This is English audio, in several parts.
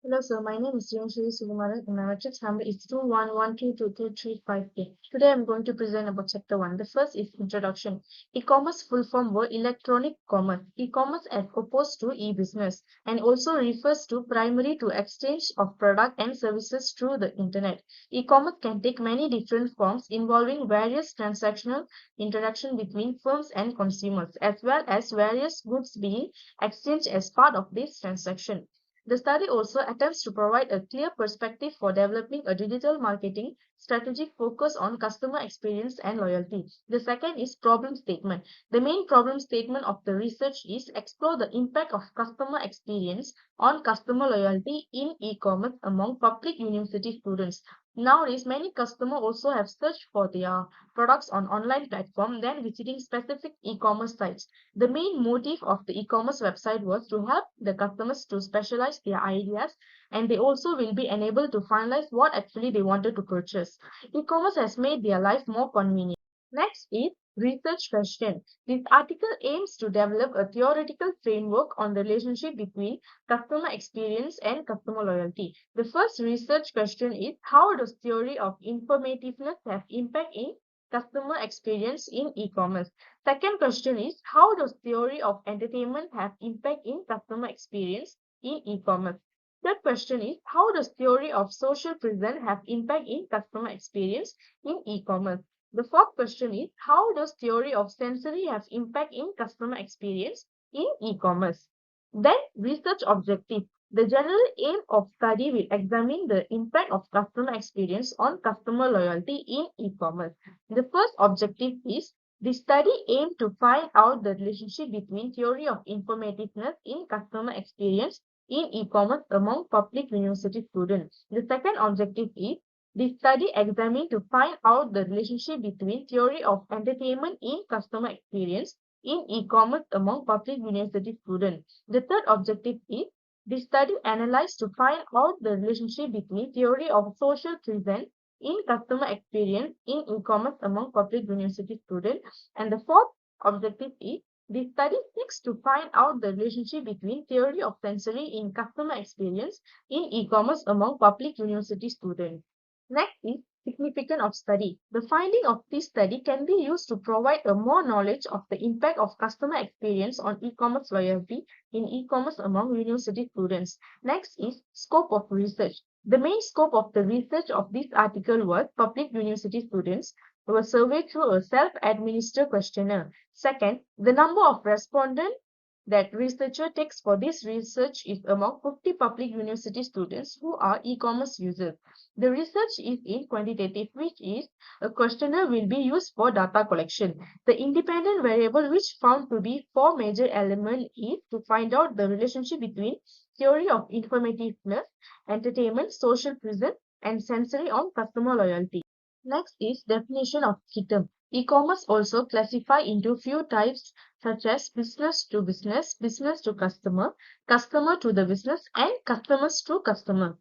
Hello, sir. My name is Shri Sukumaran and my matrix number is 211222358. Today I'm going to present about chapter 1. The first is introduction. E-commerce full form were electronic commerce. E-commerce as opposed to e-business and also refers to primary to exchange of product and services through the internet. E-commerce can take many different forms involving various transactional interaction between firms and consumers as well as various goods being exchanged as part of this transaction. The study also attempts to provide a clear perspective for developing a digital marketing strategic focus on customer experience and loyalty. The second is problem statement. The main problem statement of the research is explore the impact of customer experience on customer loyalty in e-commerce among public university students. Nowadays, many customers also have searched for their products on online platform than visiting specific e-commerce sites. The main motive of the e-commerce website was to help the customers to specialize their ideas and they also will be enabled to finalize what actually they wanted to purchase. E-commerce has made their life more convenient. Next is research question. This article aims to develop a theoretical framework on the relationship between customer experience and customer loyalty. The first research question is how does theory of informativeness have impact in customer experience in e-commerce? Second question is how does theory of entertainment have impact in customer experience in e-commerce? Third question is how does theory of social present have impact in customer experience in e-commerce? The fourth question is how does theory of sensory have impact in customer experience in e-commerce? Then research objective. The general aim of study will examine the impact of customer experience on customer loyalty in e-commerce. The first objective is the study aimed to find out the relationship between theory of informativeness in customer experience in e-commerce among public university students. The second objective is the study examined to find out the relationship between theory of entertainment in customer experience in e-commerce among public university students. The third objective is the study analyzed to find out the relationship between theory of social present in customer experience in e-commerce among public university students. And the fourth objective is the study seeks to find out the relationship between theory of sensory in customer experience in e-commerce among public university students. Next is significance of study. The finding of this study can be used to provide a more knowledge of the impact of customer experience on e-commerce loyalty in e-commerce among university students. Next is scope of research. The main scope of the research of this article was public university students who were surveyed through a self-administered questionnaire. Second, the number of respondents that researcher takes for this research is among 50 public university students who are e-commerce users. The research is in quantitative, which is a questionnaire will be used for data collection. The independent variable which found to be four major elements is to find out the relationship between theory of informativeness, entertainment, social presence, and sensory on customer loyalty. Next is definition of item. E-commerce also classify into few types such as business to business, business to customer, customer to the business, and customers to customer.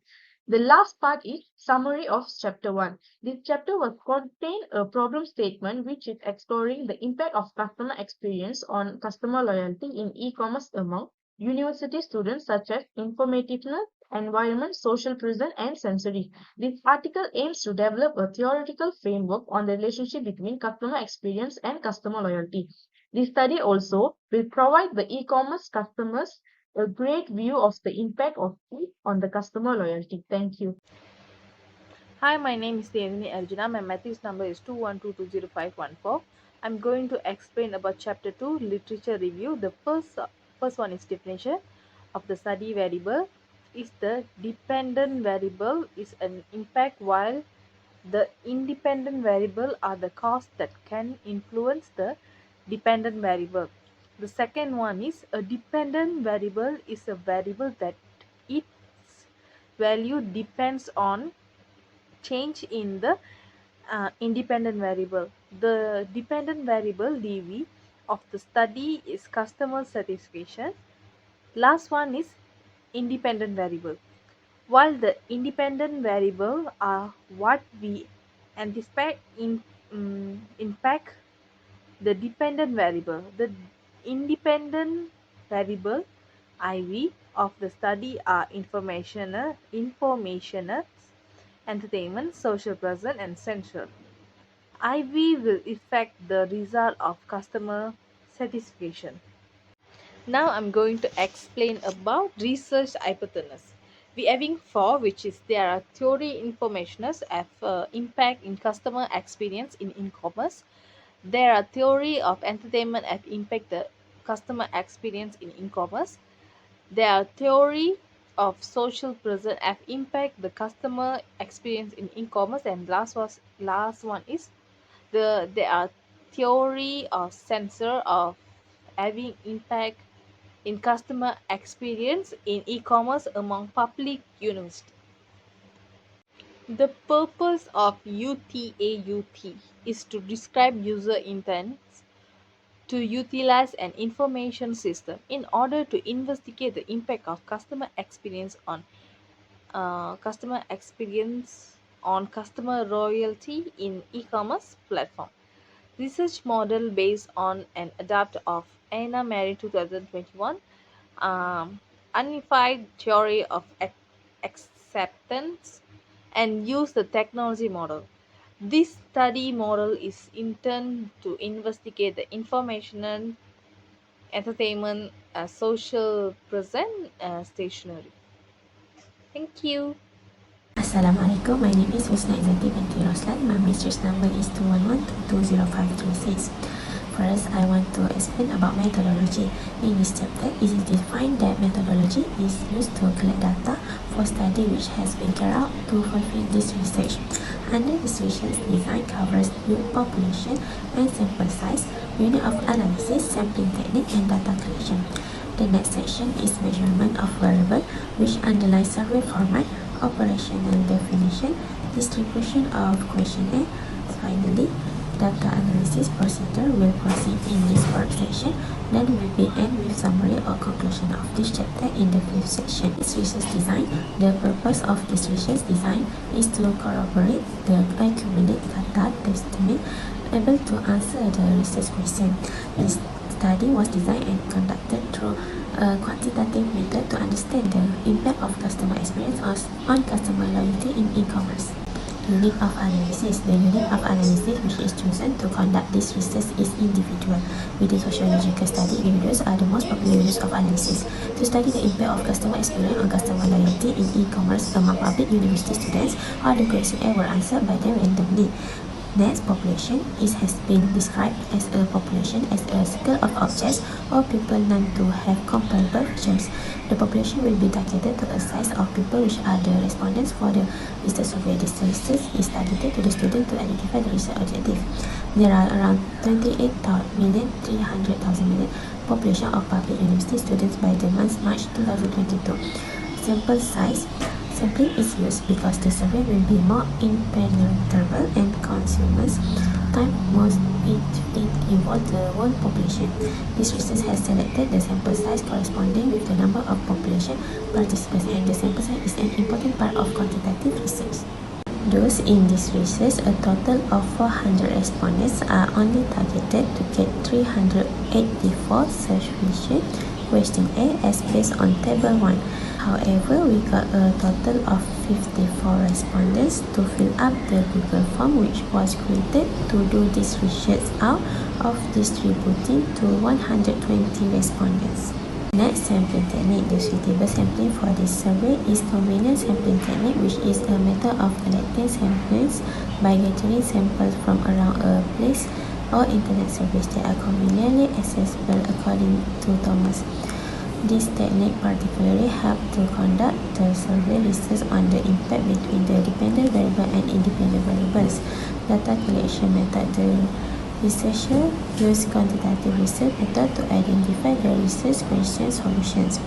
The last part is summary of chapter 1. This chapter will contain a problem statement which is exploring the impact of customer experience on customer loyalty in e-commerce among university students such as informativeness, environment, social presence, and sensory. This article aims to develop a theoretical framework on the relationship between customer experience and customer loyalty. The study also will provide the e-commerce customers a great view of the impact of it on the customer loyalty. Thank you. Hi, my name is Devini Arjuna. My matrix number is 212205114. I'm going to explain about chapter 2 literature review. The first one is definition of the study variable. Is the dependent variable is an impact while the independent variable are the cause that can influence the dependent variable. The second one is a dependent variable is a variable that its value depends on change in the independent variable. The dependent variable DV of the study is customer satisfaction. Last one is independent variable. While the independent variable are what we anticipate impact the dependent variable. The independent variable IV of the study are information, entertainment, social present, and central. IV will affect the result of customer satisfaction. Now I'm going to explain about research hypothesis. We having four, which is there are theory informationers have impact in customer experience in e-commerce. There are theory of entertainment have impact the customer experience in e-commerce. There are theory of social present have impact the customer experience in e-commerce, and last one is there are theory of sensor of having impact in customer experience in e-commerce among public university. The purpose of UTAUT is to describe user intents to utilize an information system in order to investigate the impact of customer loyalty in e-commerce platform. Research model based on an adapt of Anna Mary 2021 um, unified theory of acceptance and use the technology model. This study model is intended to investigate the information and entertainment, social present, stationary. Thank you. Assalamualaikum, my name is Husna Izzati binti Roslan. My matrix number is 211220536. First, I want to explain about methodology. In this chapter, it is defined that methodology is used to collect data for study which has been carried out to fulfill this research. Under this research, design covers unit population and sample size, unit of analysis, sampling technique, and data collection. The next section is measurement of variable, which underlies survey format, operational definition, distribution of questionnaire. Finally, data analysis procedure will proceed in this work section. Then we will end with summary or conclusion of this chapter in the fifth section. This research design. The purpose of this research design is to corroborate the accumulated data to estimate able to answer the research question. This study was designed and conducted through a quantitative method to understand the impact of customer experience on customer loyalty in e-commerce. Unit of analysis. The unit of analysis which is chosen to conduct this research is individual. Within sociological study, individuals are the most popular units of analysis. To study the impact of customer experience on customer loyalty in e-commerce among public university students, all the questions were answered by them randomly. Next, population has been described as a population as a circle of objects or people known to have comparable features. The population will be targeted to a size of people which are the respondents for the research survey. This research is targeted to the student to identify the research objective. There are around 28,300,000 population of public university students by the month March 2022. Sample size. Sampling is used because the survey will be more impenetrable and consumers time most it involves the whole population. This research has selected the sample size corresponding with the number of population participants, and the sample size is an important part of quantitative research. Those in this research, a total of 400 respondents are only targeted to get 384 sufficient question A as based on table 1. However, we got a total of 54 respondents to fill up the Google form which was created to do this research out of distributing to 120 respondents. Next, sampling technique. The suitable sampling for this survey is convenient sampling technique, which is a method of collecting samples by gathering samples from around a place or internet service that are conveniently accessible according to Thomas. This technique particularly helped to conduct the survey research on the impact between the dependent variable and independent variables. Data collection method. The researcher used quantitative research method to identify the research question solutions.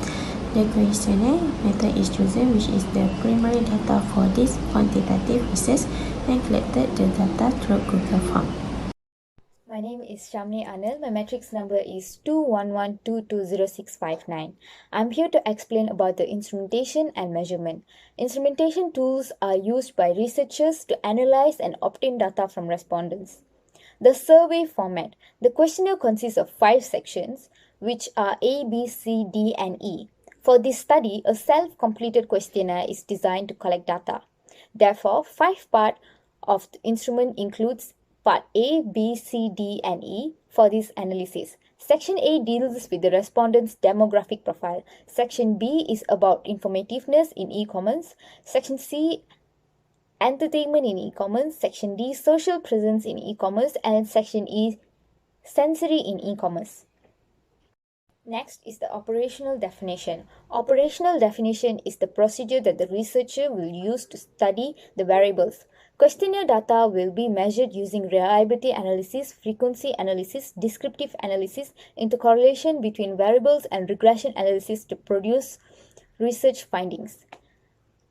The questionnaire method is chosen, which is the primary data for this quantitative research, and collected the data through Google Form. My name is Shamni Anil. My matrix number is 211220659. I'm here to explain about the instrumentation and measurement. Instrumentation tools are used by researchers to analyze and obtain data from respondents. The survey format. The questionnaire consists of 5 sections, which are A, B, C, D, and E. For this study, a self-completed questionnaire is designed to collect data. Therefore, 5 parts of the instrument includes part A, B, C, D, and E for this analysis. Section A deals with the respondent's demographic profile. Section B is about informativeness in e-commerce. Section C, entertainment in e-commerce. Section D, social presence in e-commerce. And Section E, sensory in e-commerce. Next is the operational definition. Operational definition is the procedure that the researcher will use to study the variables. Questionnaire data will be measured using reliability analysis, frequency analysis, descriptive analysis, intercorrelation between variables, and regression analysis to produce research findings.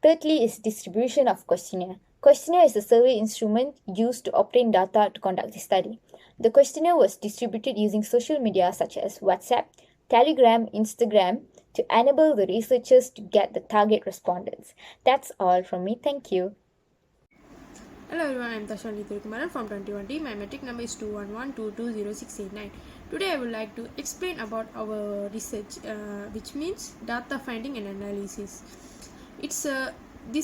Thirdly is distribution of questionnaire. Questionnaire is a survey instrument used to obtain data to conduct the study. The questionnaire was distributed using social media such as WhatsApp, Telegram, Instagram to enable the researchers to get the target respondents. That's all from me. Thank you. Hello everyone, I am Tashani Kumaran from 21T. My metric number is 211220689. Today I would like to explain about our research, which means data finding and analysis. This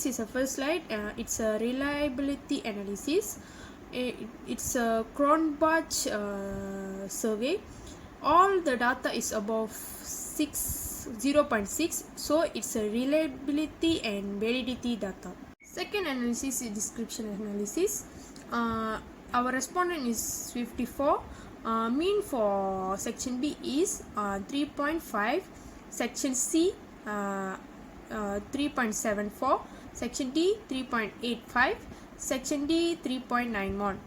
is a first slide. It's a reliability analysis. It's a Cronbach survey. All the data is above 0.6, so it's a reliability and validity data. Second analysis is description analysis. Our respondent is 54. Mean for section B is 3.5, section C 3.74, section D 3.85, section D 3.91.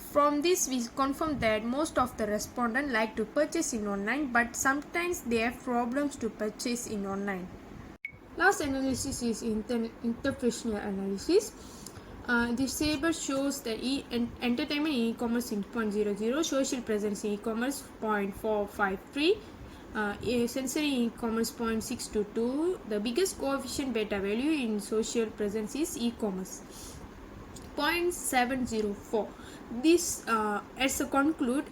From this we confirm that most of the respondents like to purchase in online, but sometimes they have problems to purchase in online. Last analysis is interpretational analysis. This table shows that entertainment in e-commerce in 0.00, social presence in e-commerce 0.453, sensory in e-commerce 0.622. The biggest coefficient beta value in social presence is e-commerce 0.704. This as a conclude,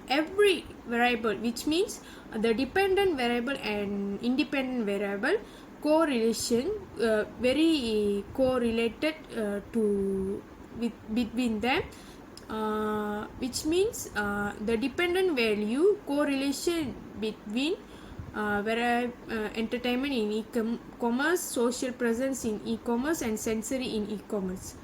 every variable, which means the dependent variable and independent variable correlation, very correlated between them, which means the dependent value correlation between entertainment in e-commerce, social presence in e-commerce, and sensory in e-commerce.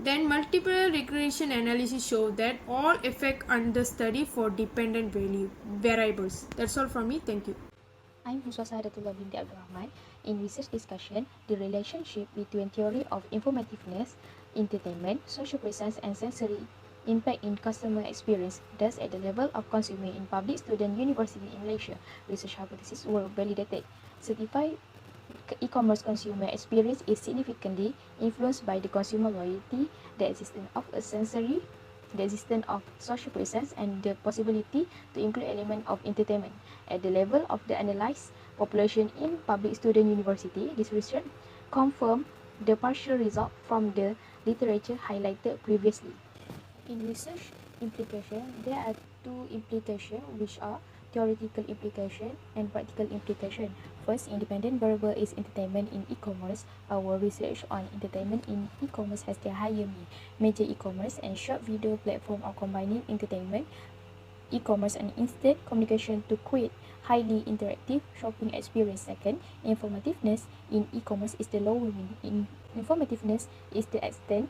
Then multiple regression analysis show that all affect under study for dependent variables. That's all from me. Thank you. I'm Huswa Sahadatullah binti Abdul Rahman. In research discussion, the relationship between theory of informativeness, entertainment, social presence, and sensory impact in customer experience, thus at the level of consumer in public student university in Malaysia. Research hypotheses were validated. Certified e-commerce consumer experience is significantly influenced by the consumer loyalty, the existence of a sensory, the existence of social presence, and the possibility to include element of entertainment. At the level of the analyzed population in public student university, this research confirmed the partial result from the literature highlighted previously. In research implication, there are two implications, which are theoretical implication and practical implication. First, independent variable is entertainment in e-commerce. Our research on entertainment in e-commerce has the higher mean. Major e-commerce and short video platform are combining entertainment, e-commerce, and instant communication to create highly interactive shopping experience. Second, informativeness in e-commerce is the lower mean. Informativeness is the extent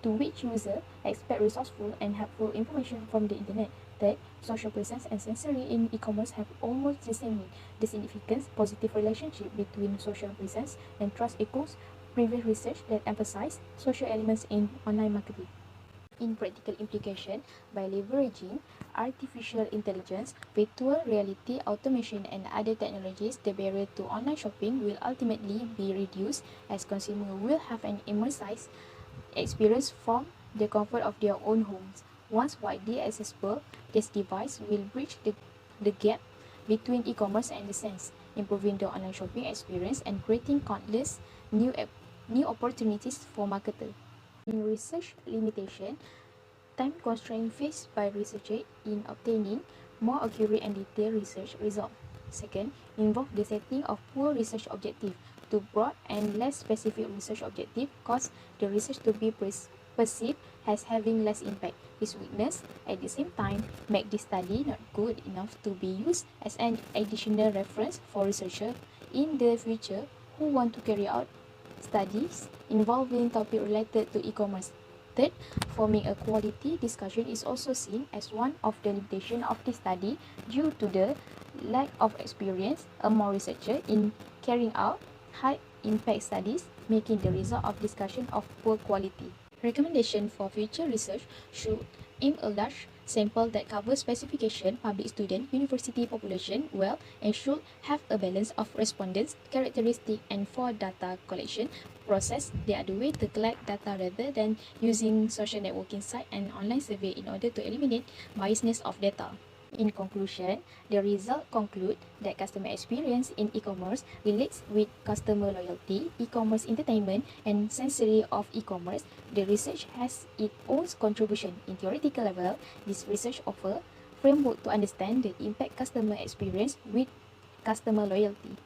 to which users expect resourceful and helpful information from the internet. Third, social presence and sensory in e-commerce have almost the same mean. The significant positive relationship between social presence and trust echoes previous research that emphasized social elements in online marketing. In practical implication, by leveraging artificial intelligence, virtual reality, automation, and other technologies, the barrier to online shopping will ultimately be reduced as consumers will have an immersive experience from the comfort of their own homes. Once widely accessible, this device will bridge the gap between e-commerce and the sense, improving the online shopping experience and creating countless new opportunities for marketers. In research limitation, time constraint faced by researchers in obtaining more accurate and detailed research results. Second, involve the setting of poor research objective. Too broad and less specific research objective cause the research to be perceived as having less impact. This weakness, at the same time, make this study not good enough to be used as an additional reference for researchers in the future who want to carry out studies involving topic related to e-commerce. Third, forming a quality discussion is also seen as one of the limitations of this study due to the lack of experience among researchers in carrying out high impact studies, making the result of discussion of poor quality. Recommendation for future research should aim a large sample that covers specification, public student, university population well, and should have a balance of respondents, characteristic, and for data collection process. They are the way to collect data rather than using social networking site and online survey in order to eliminate biasness of data. In conclusion, the result conclude that customer experience in e-commerce relates with customer loyalty, e-commerce entertainment, and sensory of e-commerce. The research has its own contribution. In theoretical level, this research offer framework to understand the impact customer experience with customer loyalty.